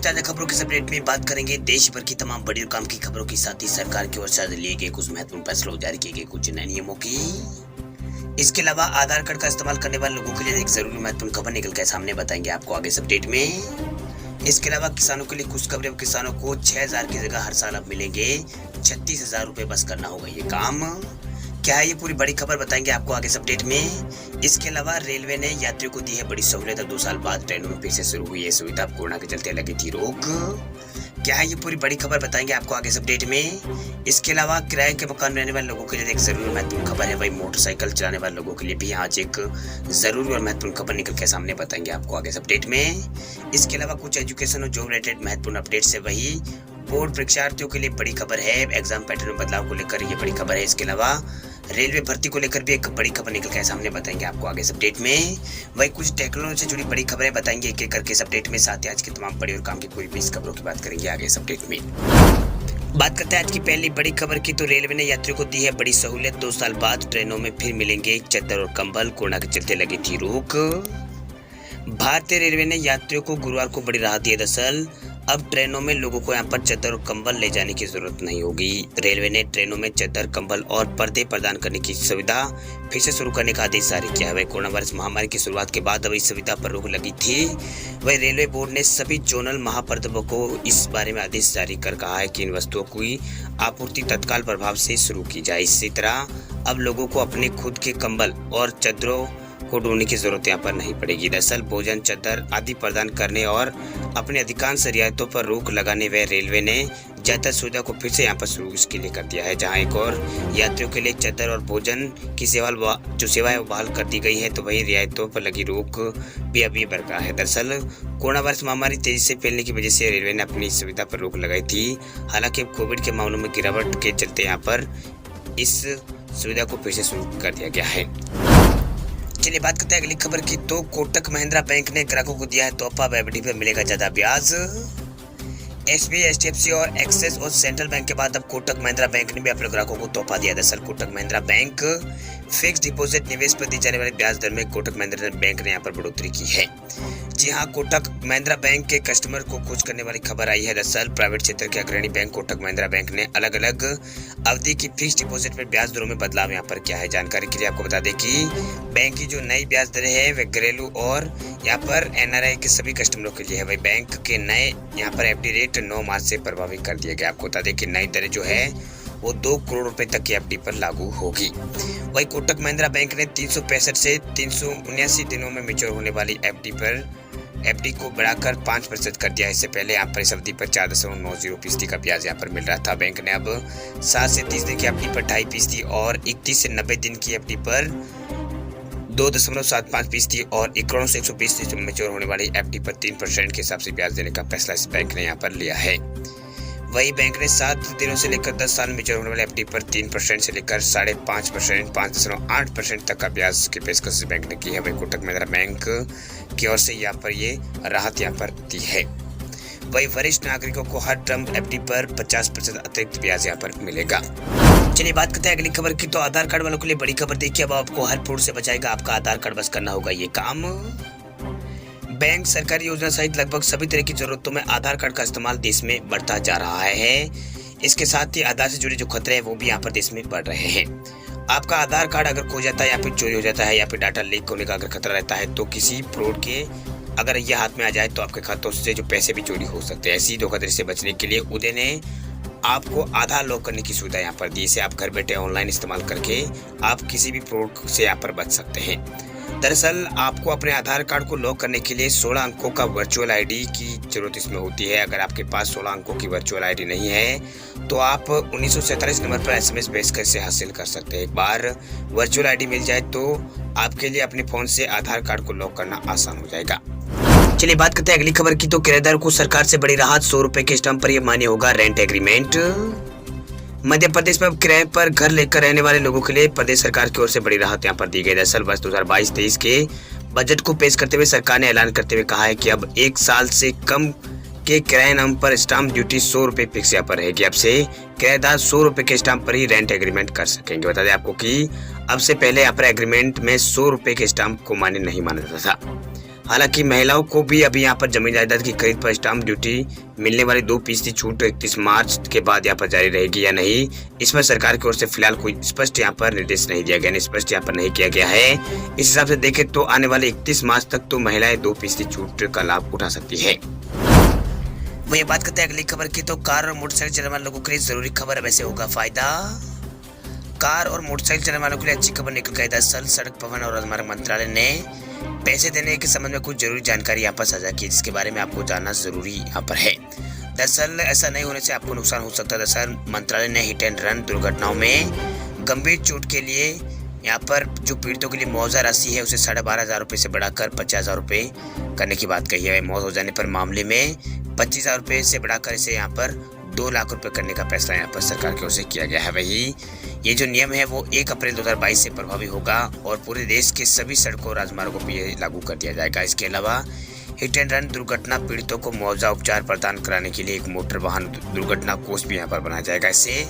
ताजा खबरों के अपडेट में बात करेंगे देश भर की तमाम बड़ी और काम की खबरों के साथ ही सरकार की ओर से लिए गए कुछ महत्वपूर्ण फैसलों, जारी किए गए कुछ नए नियमों की। इसके अलावा आधार कार्ड का इस्तेमाल करने वाले लोगों के लिए एक जरूरी महत्वपूर्ण खबर निकल कर सामने बताएंगे आपको आगे इस अपडेट में। इसके अलावा किसानों के लिए कुछ खबरें, किसानों को 6,000 की जगह हर साल अब मिलेंगे 36,000 रुपए, बस करना होगा ये काम। क्या है ये पूरी बड़ी खबर बताएंगे आपको आगे इस अपडेट में। इसके अलावा रेलवे ने यात्रियों को दी है बड़ी सहूलियत, 2 साल बाद ट्रेनों में फिर से शुरू हुई है सुविधा, कोरोना के चलते लगी थी रोक। क्या है ये पूरी बड़ी खबर बताएंगे आपको आगे इस अपडेट में। इसके अलावा किराए के मकान रहने वाले लोगों के लिए एक जरूरी महत्वपूर्ण खबर है, वही मोटरसाइकिल चलाने वाले लोगों के लिए भी आज एक जरूरी और महत्वपूर्ण खबर निकल के सामने बताएंगे आपको आगे इस अपडेट में। इसके अलावा कुछ एजुकेशन और जॉब रिलेटेड महत्वपूर्ण अपडेट्स है, वही बोर्ड परीक्षार्थियों के लिए बड़ी खबर है, एग्जाम पैटर्न में बदलाव को लेकर ये बड़ी खबर है। इसके अलावा रेलवे भर्ती को लेकर भी एक बड़ी खबर निकल के सामने बताएंगे आपको आगे इस अपडेट में। वही कुछ टेक्नोलॉजी से जुड़ी बड़ी खबरें बताएंगे एक एक करके इस अपडेट में। साथ ही आज की तमाम बड़ी और काम की पूरी 20 खबरों की बात करेंगे आगे इस अपडेट में। बात करते हैं आज की पहली बड़ी खबर की, तो रेलवे ने यात्रियों को दी है बड़ी सहूलियत, 2 साल बाद ट्रेनों में फिर मिलेंगे चद्दर और कंबल, कोरोना के चलते लगी थी रोक। भारतीय रेलवे ने यात्रियों को गुरुवार को बड़ी राहत दी है। दरअसल अब ट्रेनों में लोगों को यहाँ पर चद्दर और कंबल ले जाने की जरूरत नहीं होगी। रेलवे ने ट्रेनों में चद्दर, कंबल और पर्दे प्रदान करने की सुविधा फिर से शुरू करने का आदेश जारी किया है। वही कोरोना वायरस महामारी की शुरुआत के बाद अब इस सुविधा पर रोक लगी थी। वही रेलवे बोर्ड ने सभी जोनल महाप्रबंधकों को इस बारे में आदेश जारी कर कहा है कि इन वस्तुओं की आपूर्ति तत्काल प्रभाव से शुरू की जाए। इसी तरह अब लोगों को अपने खुद के कंबल और चद्दरों को ढूंढने की जरूरत यहाँ पर नहीं पड़ेगी। दरअसल भोजन, चद्दर आदि प्रदान करने और अपने अधिकांश रियायतों पर रोक लगाने व रेलवे ने ज्यादातर सुविधा को फिर से यहाँ पर शुरू इसके लिए कर दिया है, जहाँ एक और यात्रियों के लिए चद्दर और भोजन की सेवा है वो बहाल कर दी गई है, तो वही रियायतों पर लगी रोक भी अभी बरकरार है। दरअसल कोरोना वायरस महामारी तेजी से फैलने की वजह से रेलवे ने अपनी सुविधा पर रोक लगाई थी। हालांकि कोविड के मामलों में गिरावट के चलते यहाँ पर इस सुविधा को फिर से शुरू कर दिया गया है। चलिए बात करते हैं अगली खबर की, तो कोटक महिंद्रा बैंक ने ग्राहकों को दिया है तोहफा, एफडी पर मिलेगा ज्यादा ब्याज। एसबीआई, एचडीएफसी और एक्सिस और सेंट्रल बैंक के बाद अब कोटक महिंद्रा बैंक ने भी अपने ग्राहकों को तोहफा दिया। दरअसल Kotak Mahindra bank fix deposit निवेश पर दी जाने वाली ब्याज दर में कोटक महिंद्रा बैंक ने यहाँ पर बढ़ोतरी की है। जी हाँ, कोटक महिंद्रा बैंक के कस्टमर को खुश करने वाली खबर आई है। दरअसल प्राइवेट क्षेत्र के अग्रणी बैंक कोटक महिंद्रा बैंक ने अलग अलग अवधि की फिक्स डिपॉजिट पर ब्याज दरों में बदलाव यहाँ पर किया है। जानकारी के लिए आपको बता दें कि बैंक की जो नई ब्याज दरें है वे घरेलू और यहाँ पर एनआरआई के सभी कस्टमरों के लिए है। वही बैंक के नए यहाँ पर एफडी रेट 9 मार्च से प्रभावी कर दिया गया। आपको बता दें कि नई दरें जो है वो 2 करोड़ रुपए तक की एफडी पर लागू होगी। वही कोटक महिंद्रा बैंक ने 365 से 379 दिनों में मैच्योर होने वाली एफडी को बढ़ाकर 5% कर दिया। इससे पहले यहाँ पर इस अवधि पर 4.90% का ब्याज यहाँ पर मिल रहा था। बैंक ने अब 7 से 30 दिन की एफडी पर 2.5% और 31 से 90 दिन की एफडी पर 2.75% और 1 से 120 दिन में मैच्योर होने वाली एफडी पर 3% के हिसाब से ब्याज देने का फैसला इस बैंक ने यहाँ पर लिया है। वही बैंक ने 7 दिनों से लेकर 10 साल में मैच्योर होने वाले एफडी पर 3% से लेकर 5.5%, 5.8% तक का ब्याज की पेशकश बैंक ने की है। वही कोटक महिंद्रा बैंक की ओर से यहाँ पर ये राहत यहाँ पर दी है। वही वरिष्ठ नागरिकों को हर टर्म एफडी पर 50% अतिरिक्त ब्याज यहाँ पर मिलेगा। चलिए बात करते हैं अगली खबर की, तो आधार कार्ड वालों के लिए बड़ी खबर देखिए, अब आपको हर फ्रॉड से बचाएगा आपका आधार कार्ड, बस करना होगा ये काम। बैंक, सरकारी योजना सहित लगभग सभी तरह की जरूरतों में आधार कार्ड का इस्तेमाल देश में बढ़ता जा रहा है। इसके साथ ही आधार से जुड़े जो खतरे हैं वो भी यहाँ पर देश में बढ़ रहे हैं। आपका आधार कार्ड अगर खो जाता है या फिर चोरी हो जाता है या फिर डाटा लीक होने का अगर खतरा रहता है, तो किसी फ्रॉड के अगर ये हाथ में आ जाए तो आपके खातों से जो पैसे भी चोरी हो सकते हैं। ऐसी धोखाधड़ी से बचने के लिए उदय ने आपको आधार लॉक करने की सुविधा यहाँ पर दी। इसे आप घर बैठे ऑनलाइन इस्तेमाल करके आप किसी भी फ्रॉड से यहाँ पर बच सकते हैं। दरअसल आपको अपने आधार कार्ड को लॉक करने के लिए 16 अंकों का वर्चुअल आईडी की जरूरत इसमें होती है। अगर आपके पास 16 अंकों की वर्चुअल आईडी नहीं है तो आप 1947 नंबर पर एसएमएस भेजकर इसे हासिल कर सकते हैं। एक बार वर्चुअल आईडी मिल जाए तो आपके लिए अपने फोन से आधार कार्ड को लॉक करना आसान हो जाएगा। चलिए बात करते हैं अगली खबर की, तो किराएदार को सरकार से बड़ी राहत, 100 रुपए के स्टैंप पर यह मान्य होगा रेंट एग्रीमेंट। मध्य प्रदेश में अब किराए पर घर लेकर रहने वाले लोगों के लिए प्रदेश सरकार की ओर से बड़ी राहत यहाँ पर दी गई। दरअसल वर्ष 2022-23 के बजट को पेश करते हुए सरकार ने ऐलान करते हुए कहा है कि अब 1 साल से कम के किराए नाम पर स्टाम्प ड्यूटी 100 रुपए फिक्स यहाँ पर रहेगी। अब से किराएदार 100 रुपए के स्टाम्प पर ही रेंट एग्रीमेंट कर सकेंगे। बता दें आपको कि अब से पहले यहाँ पर एग्रीमेंट में 100 रुपए के स्टाम्प को मान्य नहीं माना जाता था। हालांकि महिलाओं को भी अभी यहाँ पर जमीन जायदाद की खरीद पर स्टाम्प ड्यूटी मिलने वाली 2% छूट 31 मार्च के बाद यहाँ पर जारी रहेगी या नहीं, इस पर सरकार की ओर से फिलहाल कोई स्पष्ट यहाँ पर निर्देश नहीं दिया गया, स्पष्ट यहाँ पर नहीं किया गया है। इस हिसाब से देखें तो आने वाले 31 मार्च तक तो महिलाएं 2% छूट का लाभ उठा सकती है। वही बात करते हैं अगली खबर की, तो कार और मोटरसाइकिल चलाने वाले लोगों के लिए जरूरी खबर, वैसे होगा फायदा। कार और मोटरसाइकिल चलाने वालों के लिए अच्छी खबर निकल गई। दरअसल सड़क परिवहन और राजमार्ग मंत्रालय ने पैसे देने के संबंध में कुछ जरूरी जानकारी यहाँ पर साझा की, जिसके बारे में आपको जानना जरूरी यहाँ पर है। दरअसल ऐसा नहीं होने से आपको नुकसान हो सकता है। दरअसल मंत्रालय ने हिट एंड रन दुर्घटनाओं में गंभीर चोट के लिए यहाँ पर जो पीड़ितों के लिए मुआवजा राशि है उसे 12,500 रुपये से बढ़ाकर 50,000 रुपये करने की बात कही है। मौत हो जाने पर मामले में 25,000 रुपये से बढ़ाकर इसे यहाँ पर 2 लाख रुपए करने का फैसला यहाँ पर सरकार की ओर से किया गया है। वही ये जो नियम है वो 1 अप्रैल 2022 से प्रभावी होगा और पूरे देश के सभी सड़कों और राजमार्गों पर यह लागू कर दिया जाएगा। इसके अलावा हिट एंड रन दुर्घटना पीड़ितों को मुआवजा उपचार प्रदान कराने के लिए एक मोटर वाहन दुर्घटना कोष भी यहाँ पर बनाया जाएगा। इससे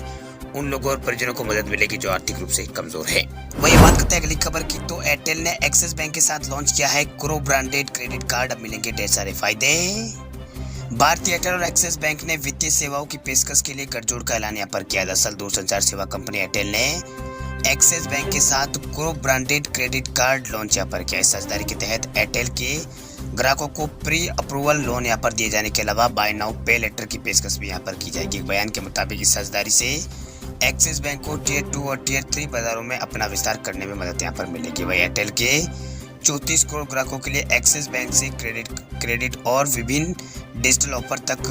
उन लोगों और परिजनों को मदद मिलेगी जो आर्थिक रूप से कमजोर है। वही बात करते हैं अगली खबर की, तो एयरटेल ने एक्सिस बैंक के साथ लॉन्च किया है क्रो ब्रांडेड क्रेडिट कार्ड। अब मिलेंगे ढेर सारे फायदे। भारतीय एयरटेल और एक्सिस बैंक ने वित्तीय सेवाओं की पेशकश के लिए गठजोड़ का ऐलान यहाँ पर किया। दरअसल दूरसंचार सेवा कंपनी एयरटेल ने एक्सिस बैंक के साथ crow branded credit card launch यहाँ पर किया। इस साझेदारी के तहत एयरटेल के ग्राहकों को प्री अप्रूवल लोन यहाँ पर दिए जाने के अलावा बाय नाउ पे लेटर की पेशकश भी यहाँ पर की जाएगी। बयान के मुताबिक इस साझेदारी से एक्सिस बैंक को टियर 2 और टियर 3 बाजारों में अपना विस्तार करने में मदद यहाँ पर मिलेगी। वही एयरटेल के 34 करोड़ ग्राहकों के लिए एक्सिस बैंक से क्रेडिट और विभिन्न डिजिटल ऑफर तक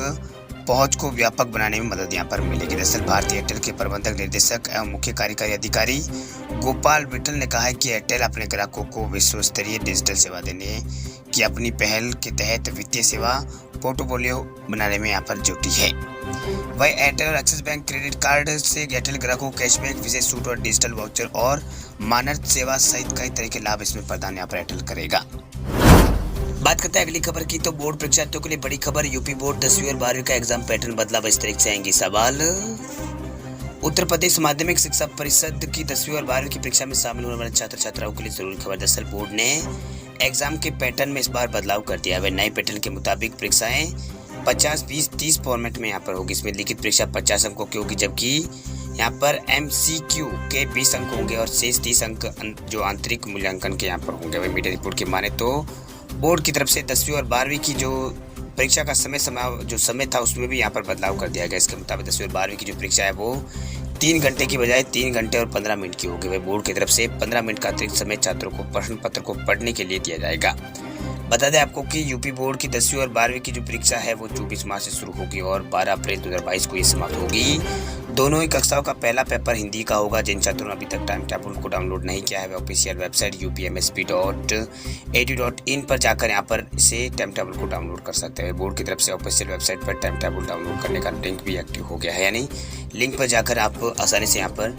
पहुंच को व्यापक बनाने में मदद यहाँ पर मिलेगी। दरअसल भारतीय एयरटेल के प्रबंधक निर्देशक एवं मुख्य कार्यकारी अधिकारी गोपाल विठल ने कहा है कि एयरटेल अपने ग्राहकों को विश्व स्तरीय डिजिटल सेवा देने की अपनी पहल के तहत वित्तीय सेवा पोर्टफोलियो बनाने में यहाँ पर जुटी है। वही एयरटेल और एक्सिस बैंक क्रेडिट कार्ड से एयरटेल ग्राहकों को कैशबैक, विशेष छूट और डिजिटल वाउचर और मानक सेवा सहित कई तरह के लाभ इसमें प्रदान यहाँ पर एयरटेल करेगा। बात करते हैं अगली खबर की, तो बोर्ड परीक्षार्थियों के लिए बड़ी खबर। यूपी बोर्ड 10वीं और 12वीं का एग्जाम पैटर्न बदला, 22 तारीख से आएंगे सवाल। उत्तर प्रदेश माध्यमिक शिक्षा परिषद की 10वीं और 12वीं की परीक्षा में शामिल होने वाले छात्र छात्राओं के लिए जरूरी खबर। दरअसल बोर्ड ने एग्जाम के पैटर्न में इस बार बदलाव कर दिया है। नए पैटर्न के मुताबिक परीक्षाएं 50, 20, 30 फॉर्मेट में यहाँ पर होगी। इसमें लिखित परीक्षा 50 अंकों की होगी, जबकि यहाँ पर MCQ के 20 अंक होंगे और शेष 30 अंक जो आंतरिक मूल्यांकन के यहाँ पर होंगे। वही मीडिया रिपोर्ट की माने तो बोर्ड की तरफ से 10वीं और 12वीं की जो परीक्षा का समय था उसमें भी यहाँ पर बदलाव कर दिया गया। इसके मुताबिक 10वीं और 12वीं की जो परीक्षा है वो 3 घंटे की बजाय 3 घंटे और 15 मिनट की होगी। वह बोर्ड की तरफ से 15 मिनट का अतिरिक्त समय छात्रों को प्रश्न पत्र को पढ़ने के लिए दिया जाएगा। बता दें आपको कि यूपी बोर्ड की 10वीं और 12वीं की जो परीक्षा है वो 24 मार्च से शुरू होगी और 12 अप्रैल 2022 को ये समाप्त होगी। दोनों ही कक्षाओं का पहला पेपर हिंदी का होगा। जिन छात्रों ने अभी तक टाइम टेबल को डाउनलोड नहीं किया है वे ऑफिशियल वेबसाइट upmsp.edu.in पर जाकर यहाँ पर इसे टाइम टेबल को डाउनलोड कर सकते हैं। बोर्ड की तरफ से ऑफिशियल वेबसाइट पर टाइम टेबल डाउनलोड करने का लिंक भी एक्टिव हो गया है, यानी लिंक पर जाकर आप आसानी से यहाँ पर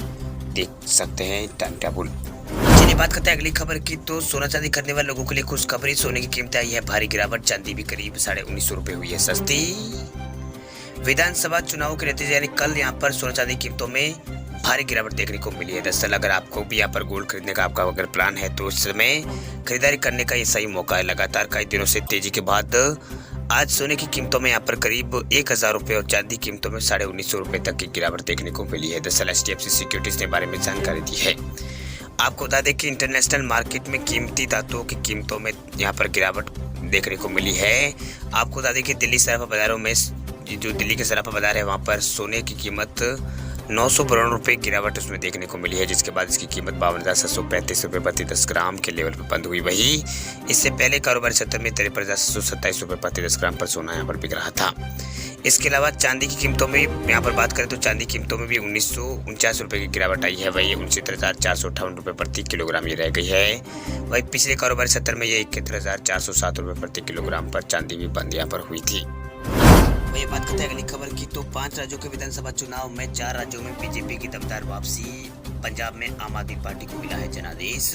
देख सकते हैं टाइम टेबल। चलिए बात करते हैं अगली खबर की, तो सोना चांदी खरीदने वाले लोगों के लिए खुशखबरी। सोने की कीमत आई है भारी गिरावट, चांदी भी करीब 1950 रुपये हुई है सस्ती। विधानसभा चुनाव के नतीजे यानी कल यहाँ पर सोना चांदी कीमतों में भारी गिरावट देखने को मिली है। दरअसल अगर आपको भी यहाँ पर गोल्ड खरीदने का आपका अगर प्लान है तो उस समय खरीदारी करने का ये सही मौका है। लगातार कई दिनों से तेजी के बाद आज सोने की कीमतों में यहाँ पर करीब 1,000 रुपये और चांदी कीमतों में 1950 रुपये तक की गिरावट देखने को मिली है। दरअसल HDFC सिक्योरिटीज ने बारे में जानकारी दी है। आपको बता दें कि इंटरनेशनल मार्केट में कीमती धातुओं की कीमतों में यहाँ पर गिरावट देखने को मिली है। आपको बता दें कि दिल्ली सराफा बाजारों में जो दिल्ली के सराफा बाजार है वहाँ पर सोने की कीमत 992 रुपये गिरावट उसमें देखने को मिली है, जिसके बाद इसकी कीमत 52,735 रुपये प्रति 10 ग्राम के लेवल पर बंद हुई। वही इससे पहले कारोबारी सत्र में 53,727 रुपये प्रति 10 ग्राम पर सोना यहाँ पर बिक रहा था। इसके अलावा चांदी की कीमतों में यहाँ पर बात करें तो चांदी कीमतों में भी 1949 रुपये की गिरावट आई है। वही 69,458 रुपये प्रति किलोग्राम ये रह गई है। वही पिछले कारोबारी सत्र में ये 71,407 रुपये प्रति किलोग्राम पर चांदी भी बंद यहाँ पर हुई थी। वही बात करते हैं अगली खबर की, तो 5 राज्यों के विधानसभा चुनाव में 4 राज्यों में बीजेपी की दमदार वापसी। पंजाब में आम आदमी पार्टी को मिला है जनादेश।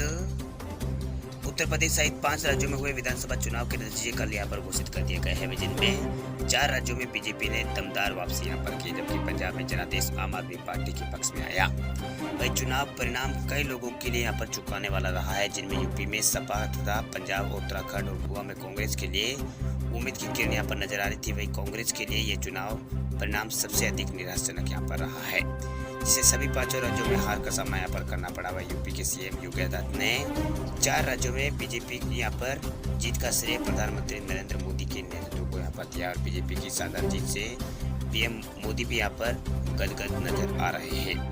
उत्तर प्रदेश सहित 5 राज्यों में हुए विधानसभा चुनाव के नतीजे कल यहाँ पर घोषित कर दिए गए हैं, जिनमें 4 राज्यों में बीजेपी ने दमदार वापसी यहाँ पर की, जबकि पंजाब में जनादेश आम आदमी पार्टी के पक्ष में आया। वही चुनाव परिणाम कई लोगों के लिए यहाँ पर चुकाने वाला रहा है, जिनमें यूपी में सपा तथा पंजाब, उत्तराखंड और गोवा में कांग्रेस के लिए उम्मीद की किरण यहाँ पर नजर आ रही थी। वही कांग्रेस के लिए ये चुनाव परिणाम सबसे अधिक निराशाजनक यहाँ पर रहा है, जिसे सभी 5 राज्यों में हार का सामना यहाँ पर करना पड़ा। वही यूपी के सीएम योगी आदित्यनाथ ने 4 राज्यों में बीजेपी की यहाँ पर जीत का श्रेय प्रधानमंत्री नरेंद्र मोदी के नेतृत्व को यहाँ पर दिया और बीजेपी की शानदार जीत से पीएम मोदी भी यहाँ पर गदगद नजर आ रहे हैं।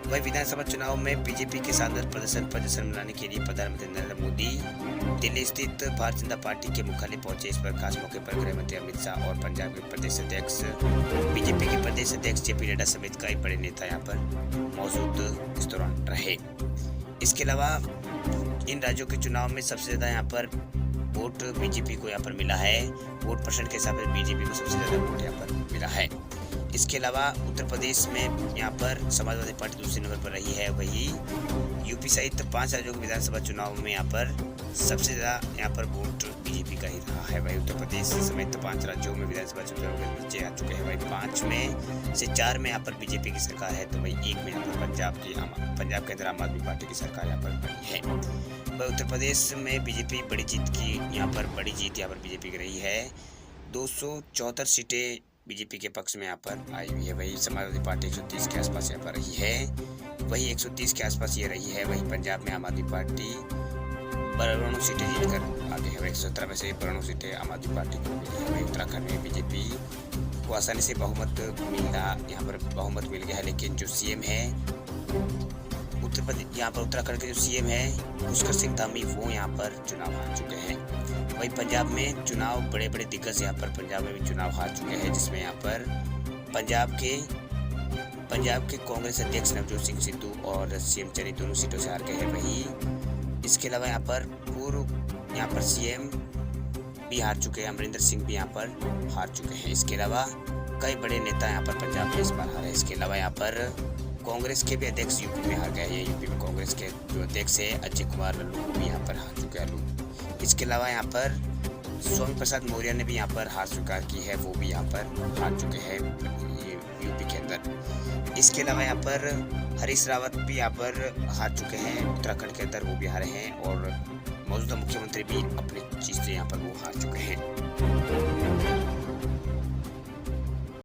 वही विधानसभा चुनाव में बीजेपी के शानदार प्रदर्शन पर जश्न मनाने के लिए प्रधानमंत्री नरेंद्र मोदी दिल्ली स्थित भारतीय जनता पार्टी के मुख्यालय पहुंचे। इस पर खास मौके पर गृह मंत्री अमित शाह और पंजाब के प्रदेश अध्यक्ष बीजेपी के प्रदेश अध्यक्ष जेपी नड्डा समेत कई बड़े नेता यहाँ पर मौजूद इस दौरान रहे। इसके अलावा इन राज्यों के चुनाव में सबसे ज्यादा यहाँ पर वोट बीजेपी को यहाँ पर मिला है। वोट परसेंट के हिसाब से बीजेपी को सबसे ज्यादा वोट यहाँ पर मिला है। इसके अलावा उत्तर प्रदेश में यहाँ पर समाजवादी पार्टी दूसरे नंबर पर रही है। वही यूपी सहित 5 राज्यों के विधानसभा चुनाव में यहाँ पर सबसे ज्यादा यहाँ पर वोट बीजेपी का ही रहा है। वही उत्तर प्रदेश समेत 5 राज्यों में विधानसभा चुनाव के नतीजे आ चुके हैं। वही 5 में से 4 में यहाँ पर बीजेपी की सरकार है, तो वही 1 में यहाँ पर पंजाब के अंदर आम आदमी पार्टी की सरकार यहाँ पर बनी है। वही उत्तर प्रदेश में बीजेपी बड़ी जीत यहाँ पर बीजेपी की रही है। 274 सीटें बीजेपी के पक्ष में यहाँ पर आई हुई है। वही समाजवादी पार्टी 130 के आसपास यहाँ पर रही है, वही 130 के आसपास ये रही है। वही पंजाब में आम आदमी पार्टी 92 सीटें जीतकर आगे है। वही 117 में से 92 सीटें आम आदमी पार्टी को मिली है। वही उत्तराखंड में बीजेपी को आसानी से यहाँ पर बहुमत मिल गया है, लेकिन जो सीएम है उत्तराखंड के जो सीएम है पुष्कर सिंह धामी, वो यहाँ पर चुनाव हार चुके हैं। वही पंजाब में चुनाव बड़े दिग्गज यहाँ पर पंजाब में भी चुनाव हार चुके हैं, जिसमें यहाँ पर पंजाब के कांग्रेस अध्यक्ष नवजोत सिंह सिद्धू और सीएम चनी दोनों सीटों से हार गए हैं। वही इसके अलावा यहाँ पर सीएम भी हार चुके हैं, अमरिंदर सिंह भी यहाँ पर हार चुके हैं। इसके अलावा कई बड़े नेता यहाँ पर पंजाब में इस बार हारे। इसके अलावा यहाँ पर कांग्रेस के भी अध्यक्ष यूपी में हार गए हैं। यूपी में कांग्रेस के जो अध्यक्ष है अजय कुमार लल्लू भी यहाँ पर हार चुके हैं। इसके अलावा यहाँ पर स्वामी प्रसाद मौर्य ने भी यहाँ पर हार स्वीकार की है, वो भी यहाँ पर हार चुके हैं यूपी के अंदर। इसके अलावा यहाँ पर हरीश रावत भी यहाँ पर हार चुके हैं उत्तराखंड के अंदर, वो भी हारे हैं और मौजूदा मुख्यमंत्री भी अपनी चीज से यहाँ पर वो हार चुके हैं।